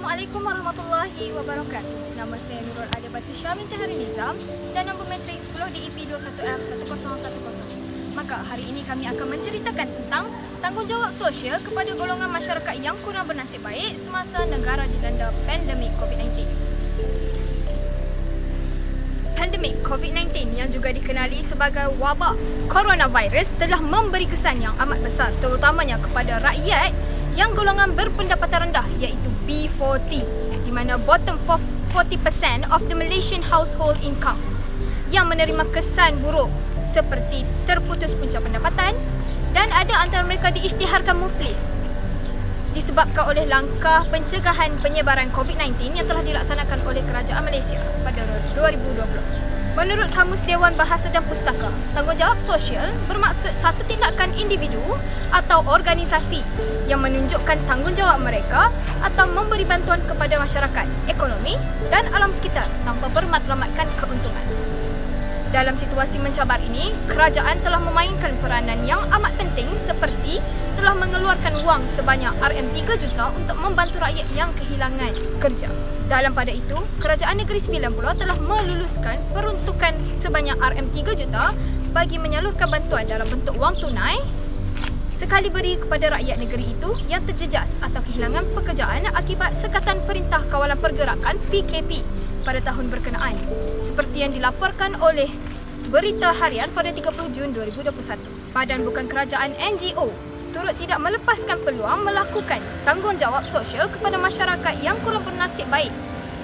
Assalamualaikum warahmatullahi wabarakatuh. Nama saya Nurul Adabati Syamin Tahari Nizam dan nombor matrik 10 DEP 21F1010. Maka hari ini kami akan menceritakan tentang tanggungjawab sosial kepada golongan masyarakat yang kurang bernasib baik semasa negara dilanda pandemik COVID-19. Pandemik COVID-19 yang juga dikenali sebagai wabak coronavirus telah memberi kesan yang amat besar terutamanya kepada rakyat yang golongan berpendapatan rendah iaitu B40 di mana bottom 40% of the Malaysian household income yang menerima kesan buruk seperti terputus punca pendapatan dan ada antara mereka diisytiharkan muflis disebabkan oleh langkah pencegahan penyebaran COVID-19 yang telah dilaksanakan oleh Kerajaan Malaysia pada 2020. Menurut Kamus Dewan Bahasa dan Pustaka, tanggungjawab sosial bermaksud satu tindakan individu atau organisasi yang menunjukkan tanggungjawab mereka atau memberi bantuan kepada masyarakat, ekonomi dan alam sekitar tanpa bermatlamatkan keuntungan. Dalam situasi mencabar ini, kerajaan telah memainkan peranan yang amat penting seperti telah mengeluarkan wang sebanyak RM3 juta untuk membantu rakyat yang kehilangan kerja. Dalam pada itu, Kerajaan Negeri Sembilan pula telah meluluskan peruntukan sebanyak RM3 juta bagi menyalurkan bantuan dalam bentuk wang tunai sekali beri kepada rakyat negeri itu yang terjejas atau kehilangan pekerjaan akibat sekatan Perintah Kawalan Pergerakan PKP pada tahun berkenaan seperti yang dilaporkan oleh Berita Harian pada 30 Jun 2021. Badan bukan kerajaan NGO turut tidak melepaskan peluang melakukan tanggungjawab sosial kepada masyarakat yang kurang bernasib baik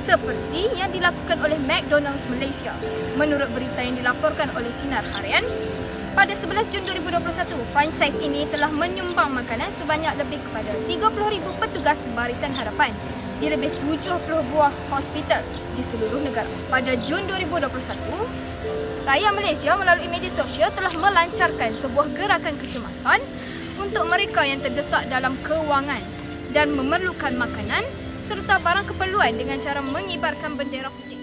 seperti yang dilakukan oleh McDonald's Malaysia. Menurut berita yang dilaporkan oleh Sinar Harian, pada 11 Jun 2021, franchise ini telah menyumbang makanan sebanyak lebih kepada 30,000 petugas barisan harapan di lebih 70 buah hospital di seluruh negara. Pada Jun 2021, rakyat Malaysia melalui media sosial telah melancarkan sebuah gerakan kecemasan untuk mereka yang terdesak dalam kewangan dan memerlukan makanan serta barang keperluan dengan cara mengibarkan bendera putih.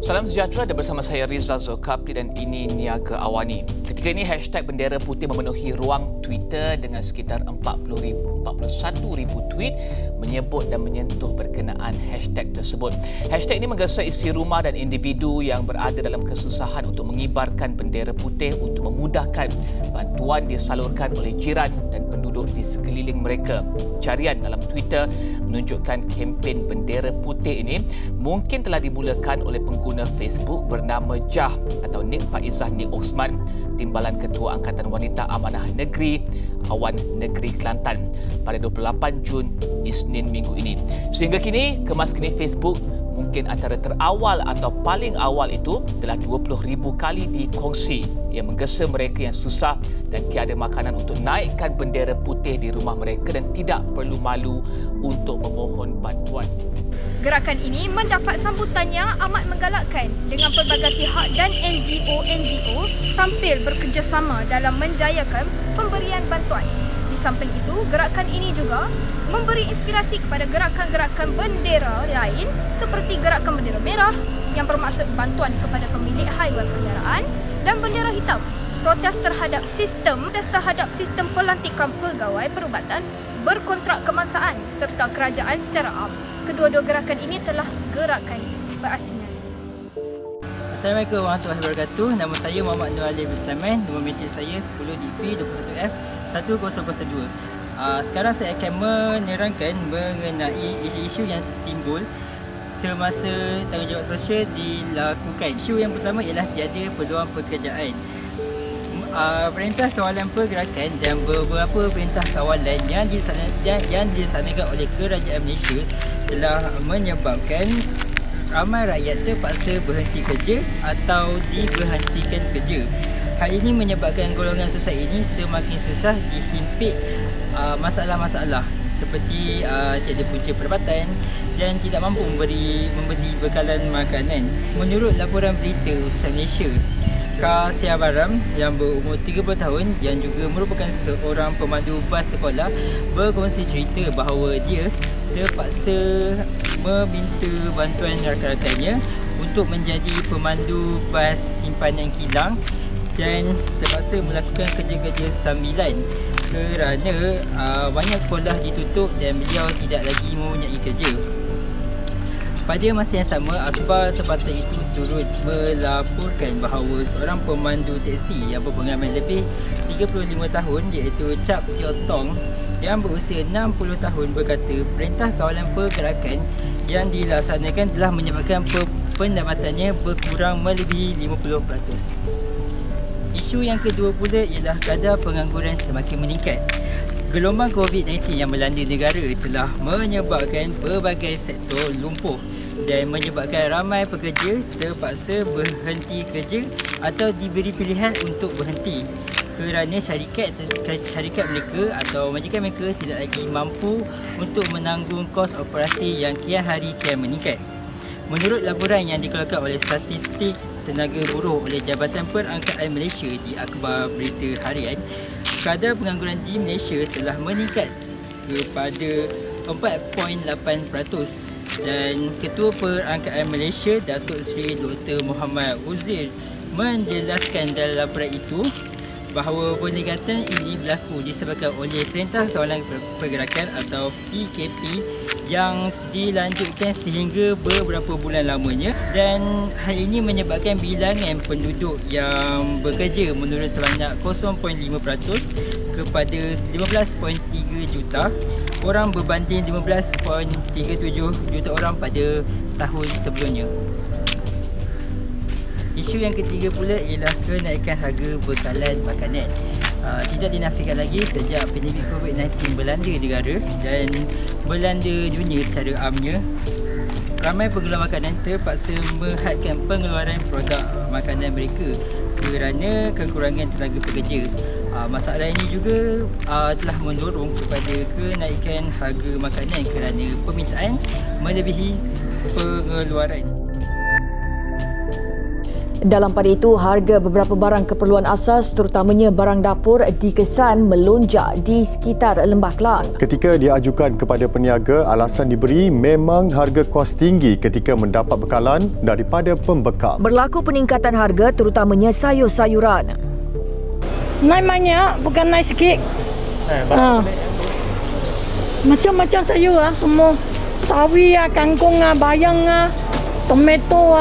Salam sejahtera dan bersama saya Rizal Zulkafli dan ini Niaga Awani. Ketika ini hashtag bendera putih memenuhi ruang Twitter dengan sekitar 41,000 tweet menyebut dan menyentuh berkenaan hashtag tersebut. Hashtag ini menggesa isi rumah dan individu yang berada dalam kesusahan untuk mengibarkan bendera putih untuk memudahkan bantuan disalurkan oleh jiran dan penduduk di sekeliling mereka. Carian dalam Twitter menunjukkan kempen bendera putih ini mungkin telah dimulakan oleh pengguna Facebook bernama Jah atau Nik Faizah Nik Osman, Timbalan Ketua Angkatan Wanita Amanah Negeri Awan Negeri Kelantan pada 28 Jun Isnin minggu ini. Sehingga kini, kemas kini Facebook mungkin antara terawal atau paling awal itu telah 20,000 kali dikongsi yang menggesa mereka yang susah dan tiada makanan untuk naikkan bendera putih di rumah mereka dan tidak perlu malu untuk memohon bantuan. Gerakan ini mendapat sambutan yang amat menggalakkan dengan pelbagai pihak dan NGO tampil bekerjasama dalam menjayakan pemberian bantuan. Di samping itu, gerakan ini juga memberi inspirasi kepada gerakan-gerakan bendera lain seperti gerakan bendera merah yang bermaksud bantuan kepada pemilik haiwan peliharaan dan bendera hitam protes terhadap sistem pelantikan pegawai perubatan berkontrak kebangsaan serta kerajaan secara am. Kedua-dua gerakan ini telah gerakan berasingan. Assalamualaikum warahmatullahi wabarakatuh. Nama saya Muhammad Nur Ali bin Sulaiman. Nombor matrik saya 10 DP 21F1002. Sekarang saya akan menerangkan mengenai isu-isu yang timbul semasa tanggungjawab sosial dilakukan. Isu yang pertama ialah tiada peluang pekerjaan. Perintah Kawalan Pergerakan dan beberapa perintah kawalan yang dilaksanakan oleh Kerajaan Malaysia telah menyebabkan ramai rakyat terpaksa berhenti kerja atau diberhentikan kerja. Hal ini menyebabkan golongan sosial ini semakin susah dihimpit masalah-masalah seperti tiada punca pendapatan dan tidak mampu membeli bekalan makanan. Menurut laporan berita Utusan Malaysia, Kak Sia Baram yang berumur 30 tahun yang juga merupakan seorang pemandu bas sekolah berkongsi cerita bahawa dia terpaksa meminta bantuan rakan-rakannya untuk menjadi pemandu bas simpanan kilang dan terpaksa melakukan kerja-kerja sambilan kerana banyak sekolah ditutup dan beliau tidak lagi mempunyai kerja. Pada masa yang sama, akhbar tempatan itu turut melaporkan bahawa seorang pemandu teksi yang berpengalaman lebih 35 tahun iaitu Chap Teo Tong yang berusia 60 tahun berkata perintah kawalan pergerakan yang dilaksanakan telah menyebabkan pendapatannya berkurang melebihi 50%. Isu yang kedua pula ialah kadar pengangguran semakin meningkat. Gelombang COVID-19 yang melanda negara telah menyebabkan pelbagai sektor lumpuh dan menyebabkan ramai pekerja terpaksa berhenti kerja atau diberi pilihan untuk berhenti kerana syarikat mereka atau majikan mereka tidak lagi mampu untuk menanggung kos operasi yang kian hari kian meningkat. Menurut laporan yang dikeluarkan oleh Statistik Tenaga Buruh oleh Jabatan Perangkaan Malaysia di Akhbar Berita Harian, kadar pengangguran di Malaysia telah meningkat kepada 4.8% dan Ketua Perangkaan Malaysia Datuk Seri Dr. Muhammad Uzair menjelaskan dalam laporan itu bahawa peningkatan ini berlaku disebabkan oleh Perintah Kawalan Pergerakan atau PKP yang dilanjutkan sehingga beberapa bulan lamanya, dan hal ini menyebabkan bilangan penduduk yang bekerja menurun sebanyak 0.5% kepada 15.3 juta orang berbanding 15.37 juta orang pada tahun sebelumnya. Isu yang ketiga pula ialah kenaikan harga bekalan makanan. Tidak dinafikan lagi sejak pandemik COVID-19 melanda negara dan melanda dunia secara amnya, ramai pengeluar makanan terpaksa menghadkan pengeluaran produk makanan mereka kerana kekurangan tenaga pekerja. Masalah ini juga telah mendorong kepada kenaikan harga makanan kerana permintaan melebihi pengeluaran. Dalam pada itu, harga beberapa barang keperluan asas terutamanya barang dapur dikesan melonjak di sekitar Lembah Kelang. Ketika diajukan kepada peniaga, alasan diberi memang harga kos tinggi ketika mendapat bekalan daripada pembekal. Berlaku peningkatan harga terutamanya sayur-sayuran. Naik banyak, bukan naik sikit. Macam-macam sayur semua. Sawi kangkung bayang tomato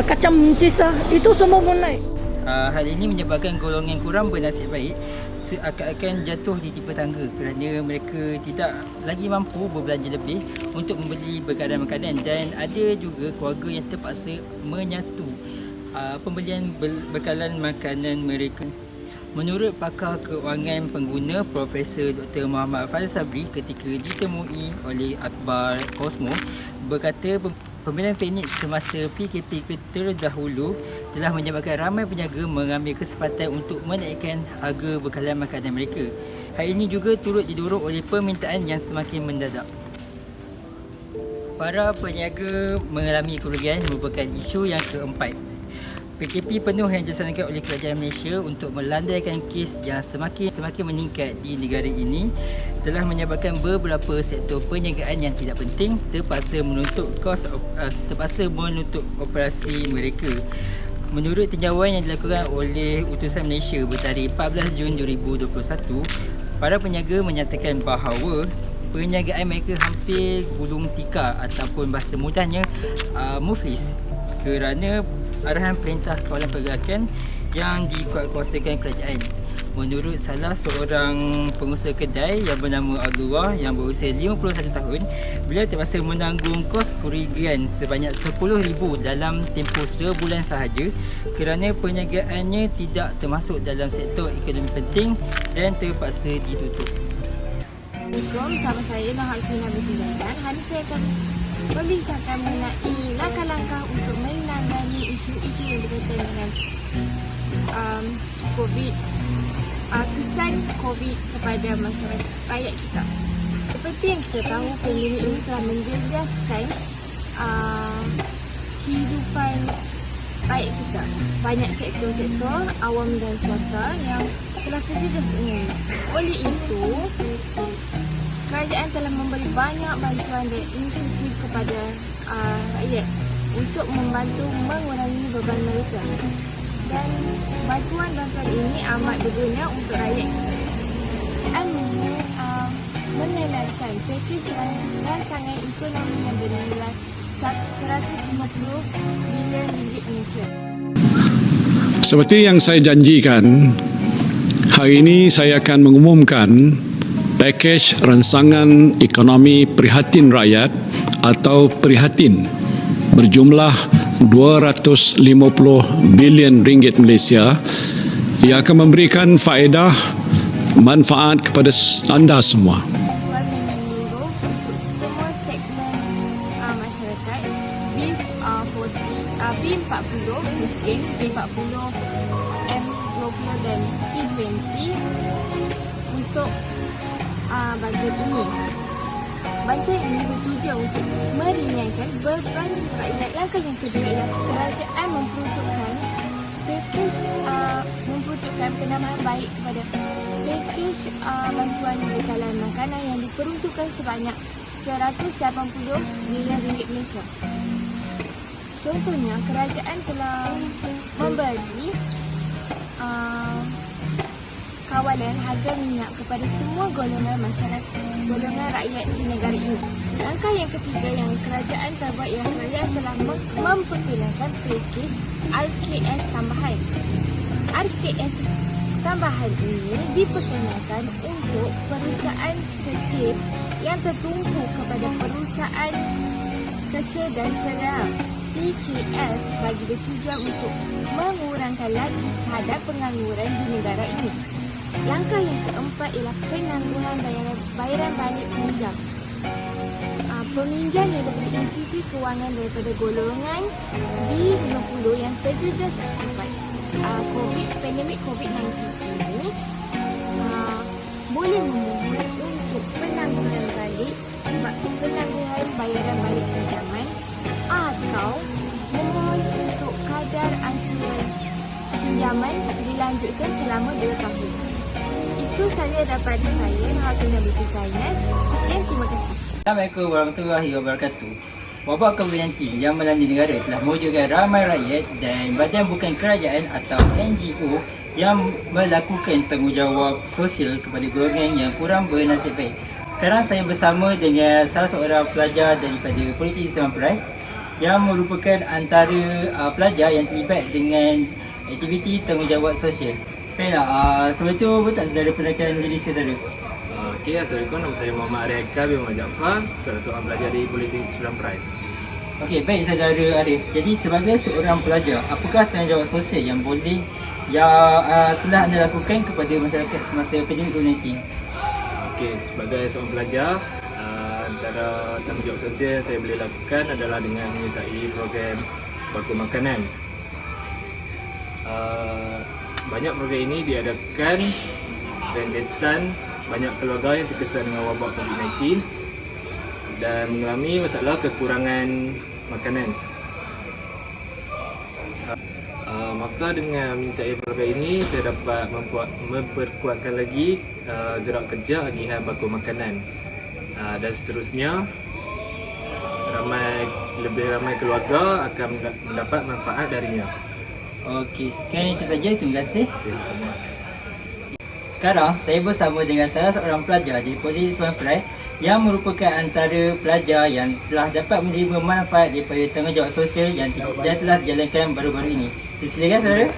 kacang buncis itu semua pun naik. Hal ini menyebabkan golongan kurang bernasib baik seakan-akan jatuh di tipe tangga kerana mereka tidak lagi mampu berbelanja lebih untuk membeli bekalan makanan, dan ada juga keluarga yang terpaksa menyatu pembelian bekalan makanan mereka. Menurut pakar keuangan pengguna Profesor Dr. Muhammad Fazil Sabri ketika ditemui oleh Akhbar Cosmo, berkata pembelian panik semasa PKP terdahulu telah menyebabkan ramai peniaga mengambil kesempatan untuk menaikkan harga bekalan makanan mereka. Hal ini juga turut didorong oleh permintaan yang semakin mendadak. Para peniaga mengalami kerugian merupakan isu yang keempat. PKP penuh yang dilaksanakan oleh kerajaan Malaysia untuk melandaikan kes yang semakin meningkat di negara ini telah menyebabkan beberapa sektor perniagaan yang tidak penting terpaksa menutup operasi mereka. Menurut tinjauan yang dilakukan oleh Utusan Malaysia bertarikh 14 Jun 2021, para peniaga menyatakan bahawa perniagaan mereka hampir gulung tikar ataupun bahasa mudahnya muflis kerana arahan Perintah Kawalan Pergerakan yang dikuatkuasakan kerajaan. Menurut salah seorang pengusaha kedai yang bernama Abdullah yang berusia 51 tahun, beliau terpaksa menanggung kos kerugian sebanyak RM10,000 dalam tempoh sebulan sahaja kerana perniagaannya tidak termasuk dalam sektor ekonomi penting dan terpaksa ditutup. Assalamualaikum, bersama saya Nohalfina binti Zaidan. Hari ini saya akan membincangkan mengenai langkah-langkah untuk menangani isu-isu yang berkaitan dengan COVID, kesan COVID kepada masyarakat rakyat kita. Seperti yang kita tahu, pandemik ini telah menjejaskan kehidupan rakyat kita. Banyak sektor-sektor awam dan swasta yang telah terjejas dengan ini. Oleh itu, kerajaan telah memberi banyak bantuan dan insentif kepada rakyat untuk membantu mengurangi beban mereka. Dan bantuan-bantuan ini amat berguna untuk rakyat kita. kerajaan mengenalkan pakej rancangan ekonomi yang bernilai 150 bilion ringgit Malaysia. Seperti yang saya janjikan, hari ini saya akan mengumumkan pakej rancangan ekonomi prihatin rakyat atau prihatin berjumlah 250 bilion ringgit Malaysia yang akan memberikan faedah manfaat kepada anda semua. Menyeluruh untuk semua segmen masyarakat, B40 miskin, B40 M20 dan T20 untuk bantuan ini. Bantuan ini bertujuan untuk meringankan beban rakyat. Langkah yang kedua ialah kerajaan memperuntukkan penambahan baik kepada pakej bantuan bekalan makanan yang diperuntukkan sebanyak 180 bilion ringgit Malaysia. Contohnya, kerajaan telah memberi kawalan harga minyak kepada semua golongan masyarakat, golongan rakyat di negara ini. Langkah yang ketiga yang kerajaan telah buat ialah kerajaan telah memperkenalkan pakej RKS tambahan. RKS tambahan ini diperkenalkan untuk perusahaan kecil yang tertumpu kepada perusahaan kecil dan sedang. PKS bagi bertujuan untuk mengurangkan lagi kadar pengangguran di negara ini. Langkah yang keempat ialah penangguhan bayaran balik peminjam. Peminjam yang diberi institusi kewangan daripada golongan B50 yang terjejas akibat pandemik COVID-19 ini boleh memohon untuk penangguhan bayaran balik pinjaman atau memohon untuk kadar ansuran pinjaman dilanjutkan selama 2 tahun. Itu saja daripada saya, Hakimah Binti Zainal. Sekian, terima kasih. Assalamualaikum warahmatullahi wabarakatuh. Wabak COVID-19 yang melanda negara telah mewujudkan ramai rakyat dan badan bukan kerajaan atau NGO yang melakukan tanggungjawab sosial kepada golongan yang kurang bernasib baik. Sekarang saya bersama dengan salah seorang pelajar daripada Politeknik Islam Perai yang merupakan antara pelajar yang terlibat dengan aktiviti tanggungjawab sosial. Baiklah, sebelum itu boleh tak saudara perkenalkan diri saudara? Okey, Assalamualaikum. Nama saya Muhammad Arif bin Muhammad Jaafar, salah seorang pelajar di Politeknik Islam Perai. Okey, baik saudara Arif. Jadi sebagai seorang pelajar, apakah tanggungjawab sosial yang telah anda lakukan kepada masyarakat semasa pandemik COVID-19? Okey, sebagai seorang pelajar, antara tanggungjawab sosial yang saya boleh lakukan adalah dengan menyertai program baku makanan. Banyak program ini diadakan rentetan banyak keluarga yang terkesan dengan wabak COVID-19 dan mengalami masalah kekurangan makanan. Maka dengan menyertai program ini, saya dapat memperkuatkan lagi gerak kerja agihan baku makanan. Dan seterusnya, lebih ramai keluarga akan mendapat manfaat darinya. Okey, sekian itu saja. Terima kasih. Sekarang saya bersama dengan salah seorang pelajar di Politeknik Islam Perai yang merupakan antara pelajar yang telah dapat menerima manfaat daripada tanggungjawab sosial yang telah dijalankan baru-baru ini. Silakan saudara.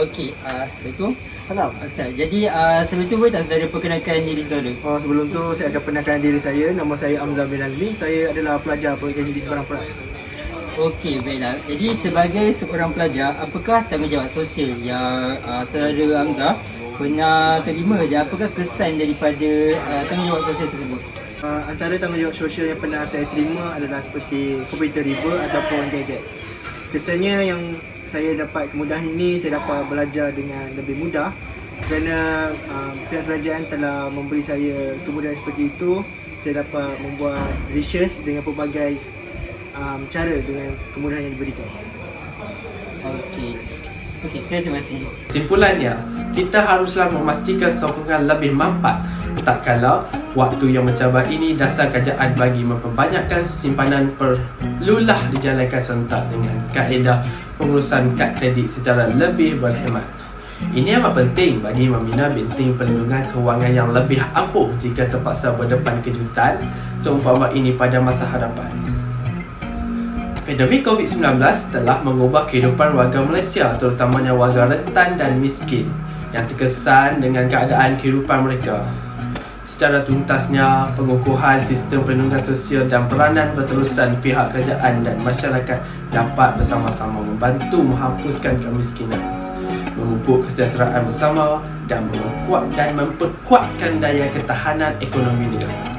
Okey, Assalamualaikum. Salam. Jadi sebelum itu boleh tak saudara perkenalkan diri saudara? Sebelum tu saya akan perkenalkan diri saya. Nama saya Amzah bin Azmi. Saya adalah pelajar Politeknik di Seberang Perak. Okey, baiklah. Jadi sebagai seorang pelajar, apakah tanggungjawab sosial yang saudara Amzah pernah terima dan apakah kesan daripada tanggungjawab sosial tersebut? Antara tanggungjawab sosial yang pernah saya terima adalah seperti komputer riba ataupun gadget. Kesannya yang saya dapat kemudahan ini, saya dapat belajar dengan lebih mudah kerana pihak kerajaan telah memberi saya kemudahan seperti itu. Saya dapat membuat research dengan pelbagai cara dengan kemudahan yang diberikan. Okey, terima kasih. Kesimpulannya, kita haruslah memastikan sokongan lebih mampat tak kala waktu yang mencabar ini dasar kerajaan bagi memperbanyakkan simpanan perlulah dijalankan serentak dengan kaedah pengurusan kad kredit secara lebih berhemat. Ini amat penting bagi membina benteng perlindungan kewangan yang lebih ampuh jika terpaksa berdepan kejutan seumpama ini pada masa hadapan. Pandemik COVID-19 telah mengubah kehidupan warga Malaysia, terutamanya warga rentan dan miskin yang terkesan dengan keadaan kehidupan mereka. Secara tuntasnya, pengukuhan sistem perlindungan sosial dan peranan berterusan pihak kerajaan dan masyarakat dapat bersama-sama membantu menghapuskan kemiskinan, memupuk kesejahteraan bersama dan memperkuatkan daya ketahanan ekonomi negara.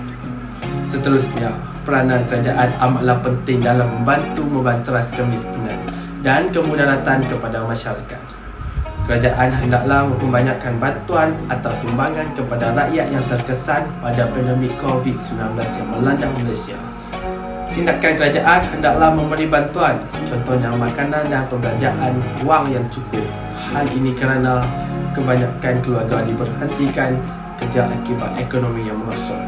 Seterusnya, peranan kerajaan amatlah penting dalam membantu membanteras kemiskinan dan kemudaratan kepada masyarakat. Kerajaan hendaklah memperbanyakkan bantuan atau sumbangan kepada rakyat yang terkesan pada pandemik COVID-19 yang melanda Malaysia. Tindakan kerajaan hendaklah memberi bantuan, contohnya makanan dan pembelanjaan wang yang cukup. Hal ini kerana kebanyakan keluarga diberhentikan kerja akibat ekonomi yang merosot.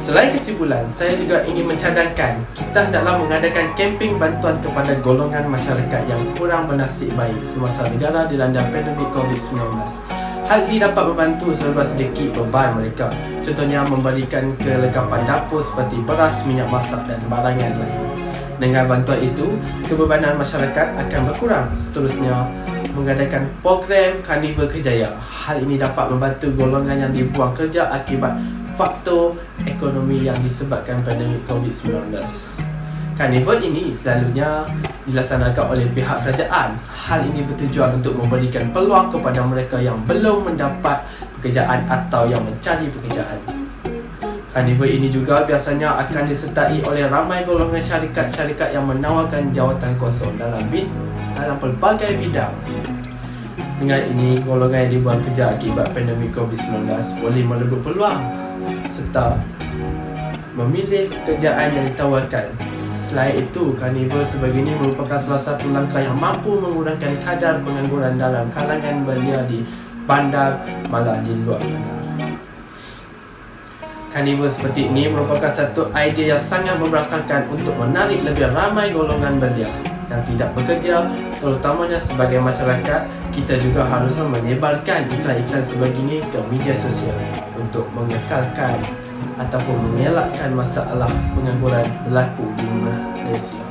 Selain kesimpulan, saya juga ingin mencadangkan kita hendaklah mengadakan kempen bantuan kepada golongan masyarakat yang kurang bernasib baik semasa negara dilanda pandemik COVID-19. Hal ini dapat membantu serba sedikit beban mereka, contohnya memberikan kelengkapan dapur seperti beras, minyak masak dan barangan lain. Dengan bantuan itu, kebebanan masyarakat akan berkurang. Seterusnya, mengadakan program Karnival Kerjaya. Hal ini dapat membantu golongan yang dibuang kerja akibat faktor ekonomi yang disebabkan pandemik COVID-19. Karnival ini selalunya dilaksanakan oleh pihak kerajaan. Hal ini bertujuan untuk memberikan peluang kepada mereka yang belum mendapat pekerjaan atau yang mencari pekerjaan. Karnival ini juga biasanya akan disertai oleh ramai golongan syarikat-syarikat yang menawarkan jawatan kosong dalam pelbagai bidang. Dengan ini, golongan yang dibuang kerja akibat pandemik COVID-19 boleh merebut peluang serta memilih pekerjaan yang ditawarkan. Selain itu, karnival sebegini merupakan salah satu langkah yang mampu mengurangkan kadar pengangguran dalam kalangan belia di bandar malah di luar bandar. Karnival seperti ini merupakan satu idea yang sangat memberasakan untuk menarik lebih ramai golongan belia yang tidak bekerja, terutamanya sebagai masyarakat. Kita juga harus menyebarkan iklan-iklan sebegini ke media sosial untuk mengekalkan ataupun mengelakkan masalah pengangguran berlaku di Malaysia.